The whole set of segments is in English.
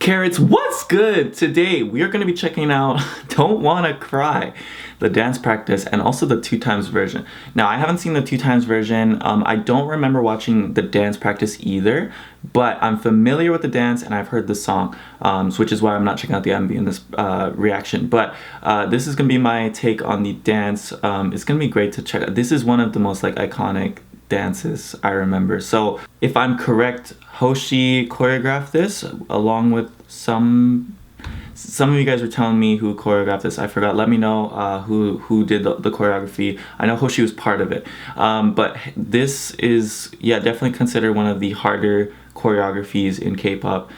Carrots, what's good? Today we are going to be checking out Don't Wanna Cry, the dance practice, and also the 2x version. Now, I haven't seen the 2x version. I don't remember watching the dance practice either, but I'm familiar with the dance and I've heard the song, which is why I'm not checking out the MV in this reaction. But this is going to be my take on the dance. It's going to be great to check out. This is one of the most iconic dances I remember. So if I'm correct, Hoshi choreographed this along with some of you guys were telling me who choreographed this. I forgot. Let me know who did the choreography. I know Hoshi was part of it. But this is, yeah, definitely considered one of the harder choreographies in K-pop.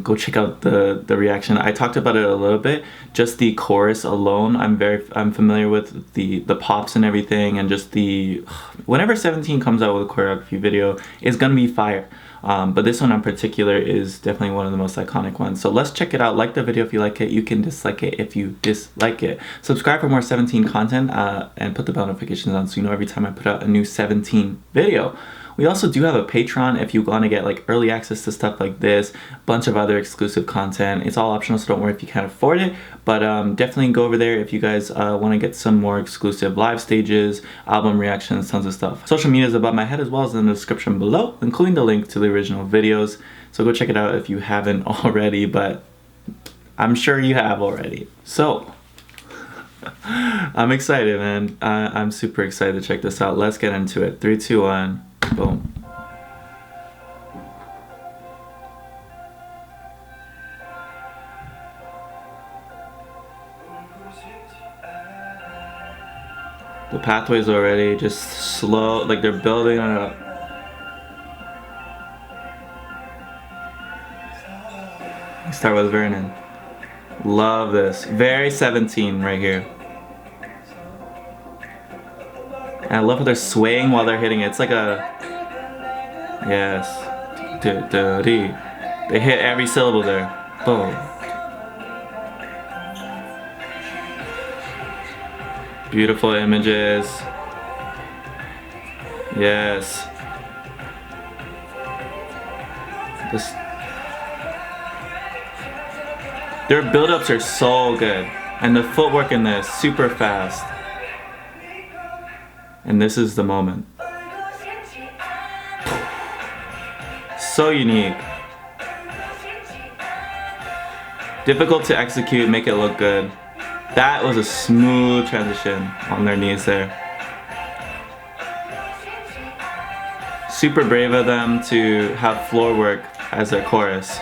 Go check out the reaction. I talked about it a little bit. Just the chorus alone, I'm familiar with the pops and everything, and just whenever 17 comes out with a choreography video, it's gonna be fire. But this one in particular is definitely one of the most iconic ones. So let's check it out. Like the video if you like it. You can dislike it if you dislike it. Subscribe for more 17 content and put the bell notifications on so you know every time I put out a new 17 video. We also do have a Patreon if you want to get early access to stuff like this, a bunch of other exclusive content. It's all optional, so don't worry if you can't afford it, but definitely go over there if you guys want to get some more exclusive live stages, album reactions, tons of stuff. Social media is above my head as well as in the description below, including the link to the original videos, so go check it out if you haven't already, but I'm sure you have already. So I'm excited, man. I'm super excited to check this out. Let's get into it. 3, 2, 1. Boom. The pathways already just slow, they're building it up. Start with Vernon. Love this. Very 17 right here. And I love how they're swaying while they're hitting it. It's like a... Yes. They hit every syllable there. Boom. Beautiful images. Yes. Their build-ups are so good. And the footwork in this, super fast. And this is the moment. So unique. Difficult to execute, make it look good. That was a smooth transition on their knees there. Super brave of them to have floor work as their chorus.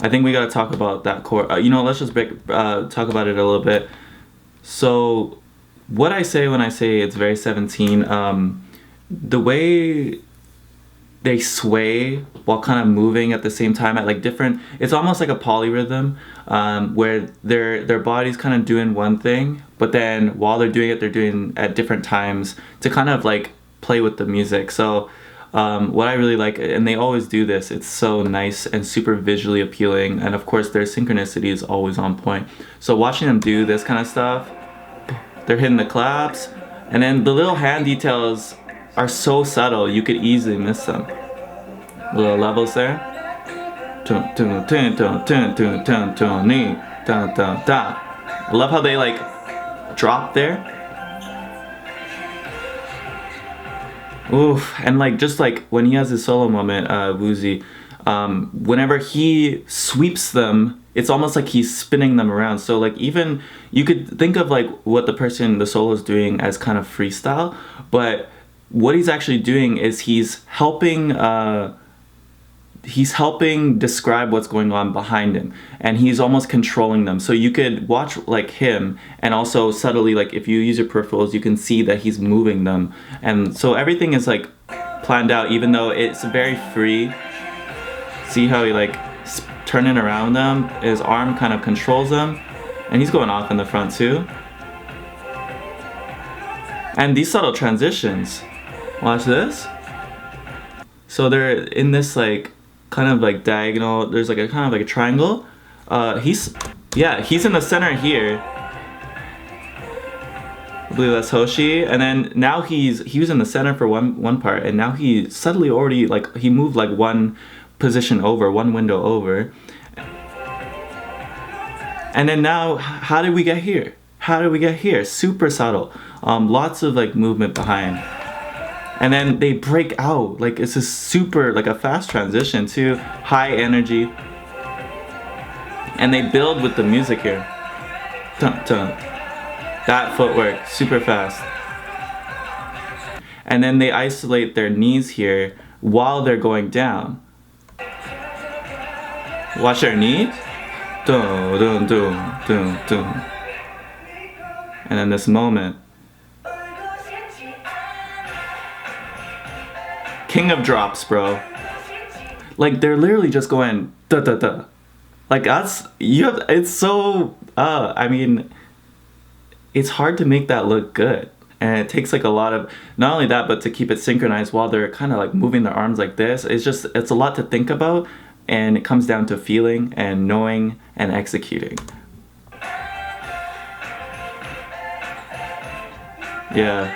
I think we gotta talk about that chorus. Let's just talk about it a little bit. So, what I say when I say it's very 17, the way they sway while kind of moving at the same time at different, it's almost like a polyrhythm, where their body's kind of doing one thing, but then while they're doing it, they're doing at different times to kind of play with the music. So what I really like, and they always do this, it's so nice and super visually appealing, and of course their synchronicity is always on point. So watching them do this kind of stuff, they're hitting the claps, and then the little hand details are so subtle you could easily miss them. Little levels there. I love how they drop there. Oof, and just when he has his solo moment, Woozy, whenever he sweeps them, it's almost like he's spinning them around. So even you could think of what the solo is doing as kind of freestyle, but what he's actually doing is he's helping describe what's going on behind him, and he's almost controlling them. So you could watch him, and also subtly, if you use your peripherals, you can see that he's moving them, and so everything is planned out, even though it's very free. See how he turning around them, his arm kind of controls them, and he's going off in the front too. And these subtle transitions, watch this. So they're in this kind of diagonal, there's a kind of a triangle. He's in the center here. I believe that's Hoshi, and then now he was in the center for one part, and now he suddenly already he moved one position over, one window over, And then now, how did we get here? How did we get here? Super subtle. Lots of like movement behind. And then they break out. Like it's a super, like a fast transition to high energy. And they build with the music here. Dun, dun. That footwork, super fast. And then they isolate their knees here while they're going down. Watch their knee. Dun, dun, dun, dun, dun. And then this moment. King of drops, bro. Like they're literally just going da da da. Like it's so I mean, it's hard to make that look good. And it takes like a lot of, not only that, but to keep it synchronized while they're kind of like moving their arms like this. It's a lot to think about, and it comes down to feeling and knowing and executing. Yeah,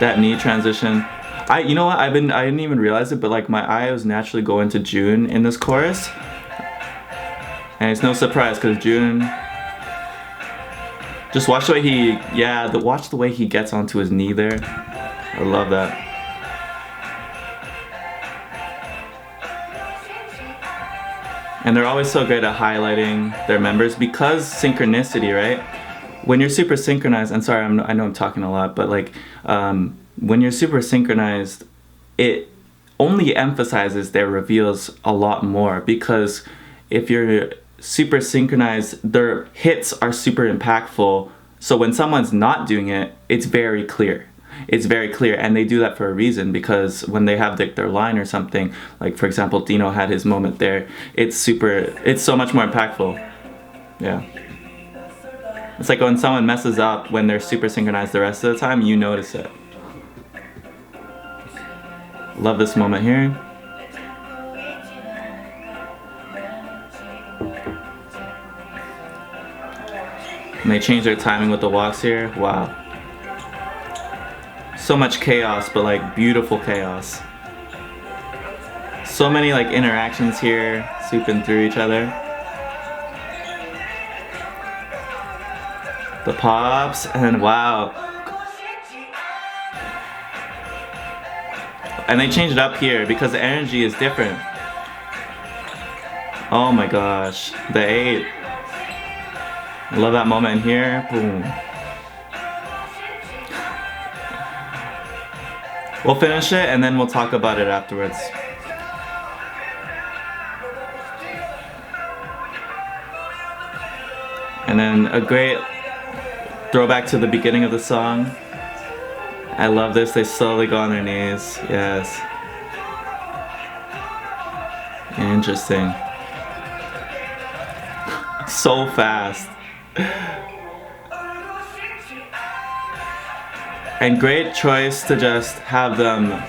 that knee transition. You know what, I didn't even realize it, but like my eye was naturally going to June in this chorus. And it's no surprise because June, just watch the way watch the way he gets onto his knee there. I love that. And they're always so great at highlighting their members because synchronicity, right? When you're super synchronized, and sorry, I know I'm talking a lot, but like when you're super synchronized, it only emphasizes their reveals a lot more, because if you're super synchronized, their hits are super impactful. So when someone's not doing it, it's very clear. It's very clear, and they do that for a reason, because when they have their line or something, like for example, Dino had his moment there, it's so much more impactful. Yeah. It's like when someone messes up when they're super synchronized the rest of the time, you notice it. Love this moment here. And they change their timing with the walks here. Wow. So much chaos, but like beautiful chaos. So many like interactions here, sweeping through each other. The pops, and wow. And they change it up here because the energy is different. Oh my gosh, the 8. I love that moment here. Boom. We'll finish it and then we'll talk about it afterwards. And then a great throwback to the beginning of the song. I love this. They slowly go on their knees. Yes. Interesting. So fast. And great choice to just have them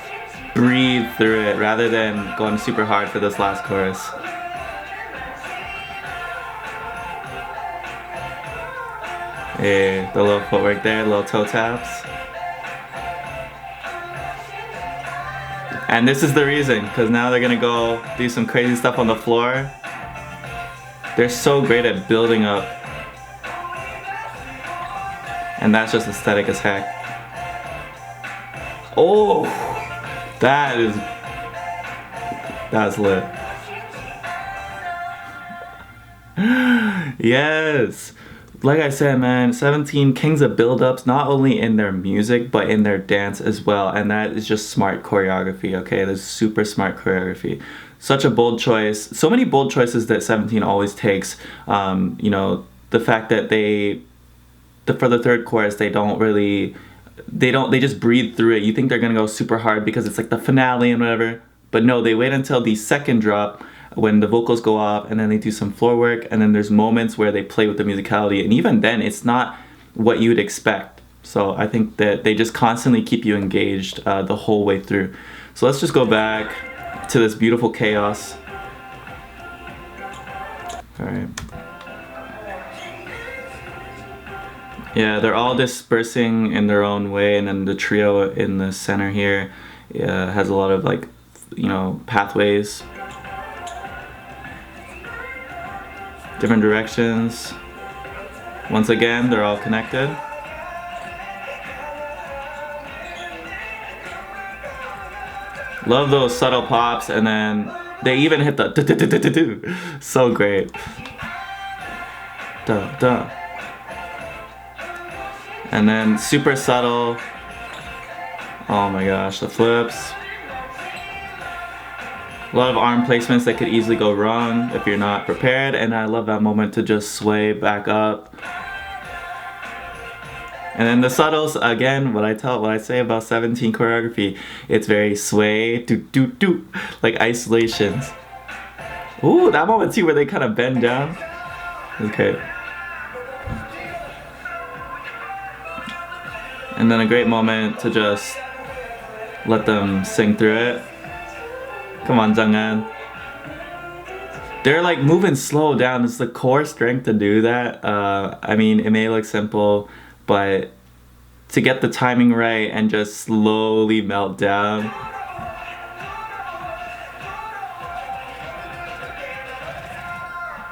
breathe through it rather than going super hard for this last chorus. Hey, the little footwork there, little toe taps. And this is the reason, because now they're gonna go do some crazy stuff on the floor. They're so great at building up. And that's just aesthetic as heck. Oh, that's lit. Yes. Like I said, man, 17 kings of build-ups, not only in their music, but in their dance as well. And that is just smart choreography, okay? That's super smart choreography. Such a bold choice. So many bold choices that 17 always takes. You know, the fact that for the third chorus, they just breathe through it. You think they're gonna go super hard because it's like the finale and whatever. But no, they wait until the second drop when the vocals go off, and then they do some floor work, and then there's moments where they play with the musicality, and even then it's not what you would expect. So I think that they just constantly keep you engaged the whole way through. So let's just go back to this beautiful chaos. All right. Yeah, they're all dispersing in their own way, and then the trio in the center here has a lot of like, you know, pathways. Different directions. Once again, they're all connected. Love those subtle pops, and then they even hit the do. So great. Duh, duh. And then super subtle. Oh my gosh, the flips. A lot of arm placements that could easily go wrong if you're not prepared, and I love that moment to just sway back up. And then the subtles, again, what I say about 17 choreography, it's very sway, do, like isolations. Ooh, that moment too where they kind of bend down. Okay. And then a great moment to just let them sing through it. Come on, Junghan. They're like moving slow down. It's the core strength to do that. I mean, it may look simple, but to get the timing right and just slowly melt down.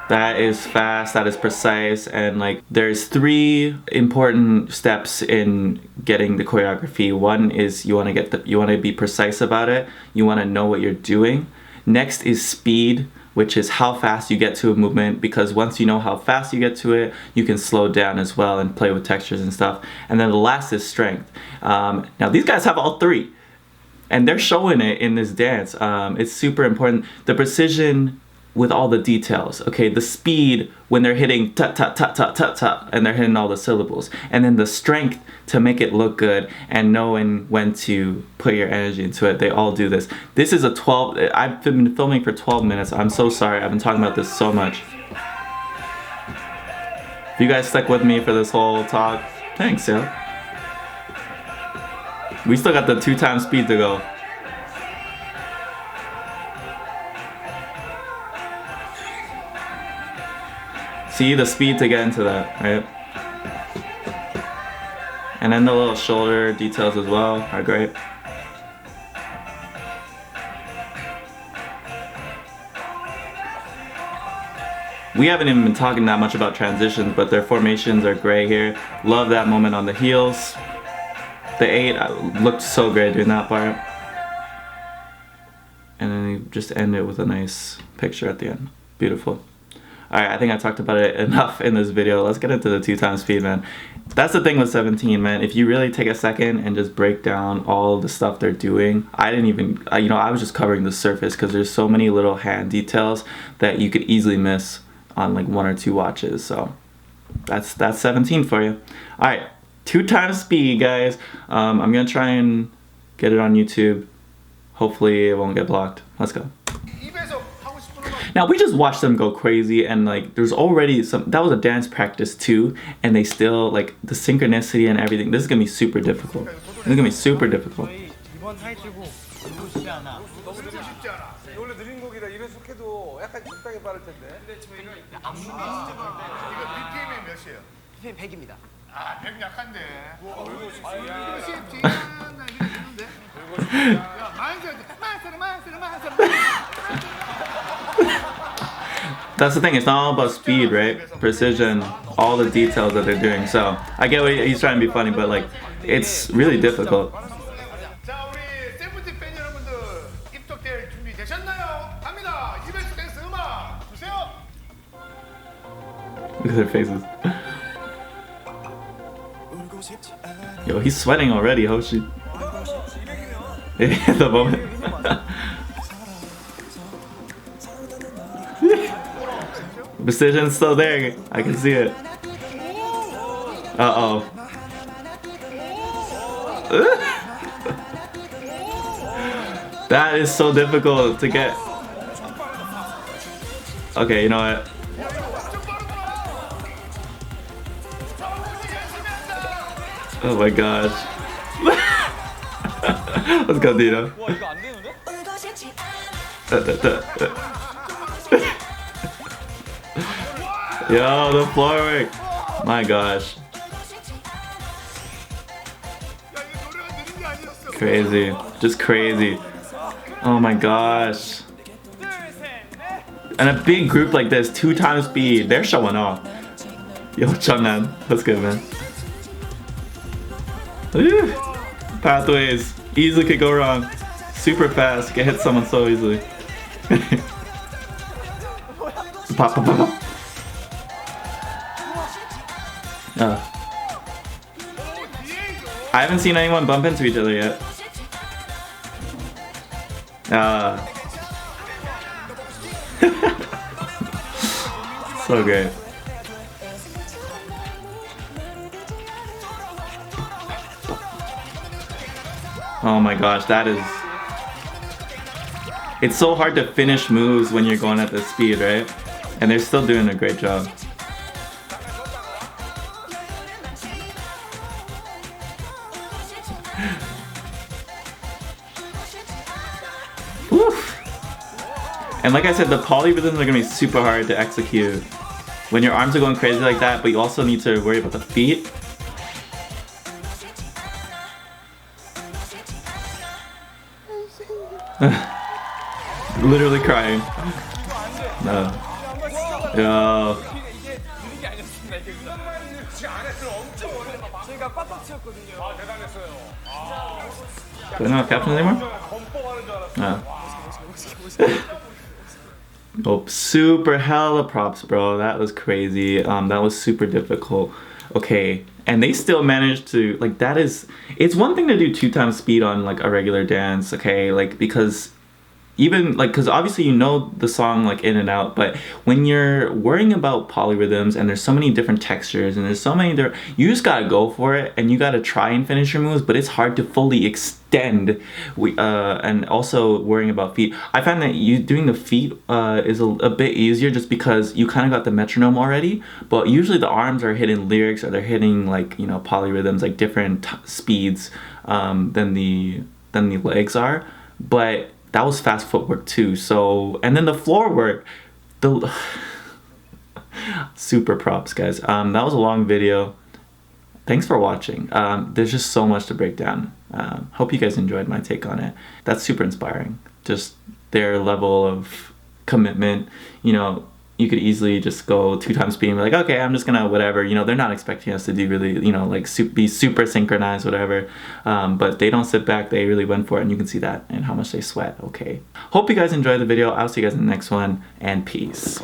That is fast, that is precise, and like there's 3 important steps in getting the choreography. One is you want to be precise about it. You want to know what you're doing. Next is speed, which is how fast you get to a movement, because once you know how fast you get to it, you can slow down as well and play with textures and stuff. And then the last is strength. Now these guys have all 3, and they're showing it in this dance. It's super important. The precision with all the details, okay, the speed when they're hitting ta ta ta ta ta ta and they're hitting all the syllables, and then the strength to make it look good and knowing when to put your energy into it. They all do this. This is I've been filming for 12 minutes. I'm so sorry, I've been talking about this so much. If you guys stuck with me for this whole talk, thanks, yo. We still got the 2 times speed to go. See the speed to get into that, right? And then the little shoulder details as well are great. We haven't even been talking that much about transitions, but their formations are great here. Love that moment on the heels. The 8 looked so great doing that part. And then you just end it with a nice picture at the end. Beautiful. Alright, I think I talked about it enough in this video. Let's get into the 2 times speed, man. That's the thing with 17, man. If you really take a second and just break down all the stuff they're doing, I didn't even, I was just covering the surface because there's so many little hand details that you could easily miss on like 1 or 2 watches. So that's 17 for you. Alright, 2 times speed, guys. I'm gonna try and get it on YouTube. Hopefully it won't get blocked. Let's go. Now we just watched them go crazy, and like there's already that was a dance practice too, and they still like the synchronicity and everything. This is gonna be super difficult. This is gonna be super difficult. That's the thing, it's not all about speed, right? Precision, all the details that they're doing. So I get what he's trying to be funny, but like it's really difficult. Look at their faces. Yo, he's sweating already, Hoshi. At the moment. Precision's still there. I can see it. Uh-oh. That is so difficult to get. Okay, you know what? Oh my gosh. Let's go, Dino. Yo, the floor work. My gosh. Crazy. Just crazy. Oh my gosh. And a big group like this, 2 times speed, they're showing off. Yo, Chang'an. That's good, man. Ooh. Pathways. Easily could go wrong. Super fast. Can hit someone so easily. Pop, pop, pop, pop. I haven't seen anyone bump into each other yet. So great. Oh my gosh, that is... It's so hard to finish moves when you're going at this speed, right? And they're still doing a great job. Oof. And like I said, the polyrhythms are gonna be super hard to execute when your arms are going crazy like that, but you also need to worry about the feet. Literally crying. No. Yo. Do I not have captions anymore? No. Oh, super hella props, bro. That was crazy. That was super difficult. Okay, and they still managed to, like, that is, it's one thing to do 2 times speed on like a regular dance, okay, like, because even like, because obviously you know the song like in and out, but when you're worrying about polyrhythms and there's so many different textures and there's so many there, you just gotta go for it and you gotta try and finish your moves, but it's hard to fully extend. And also worrying about feet, I find that you doing the feet is a bit easier just because you kind of got the metronome already, but usually the arms are hitting lyrics or they're hitting like, you know, polyrhythms, like different speeds than the legs are. But that was fast footwork too. So, and then the floor work, the super props, guys. That was a long video. Thanks for watching. There's just so much to break down. Hope you guys enjoyed my take on it. That's super inspiring. Just their level of commitment. You know, you could easily just go 2 times speed and be like, okay, I'm just gonna whatever. You know, they're not expecting us to do really, you know, like be super synchronized, whatever. But they don't sit back. They really went for it, and you can see that and how much they sweat. Okay. Hope you guys enjoyed the video. I'll see you guys in the next one, and peace.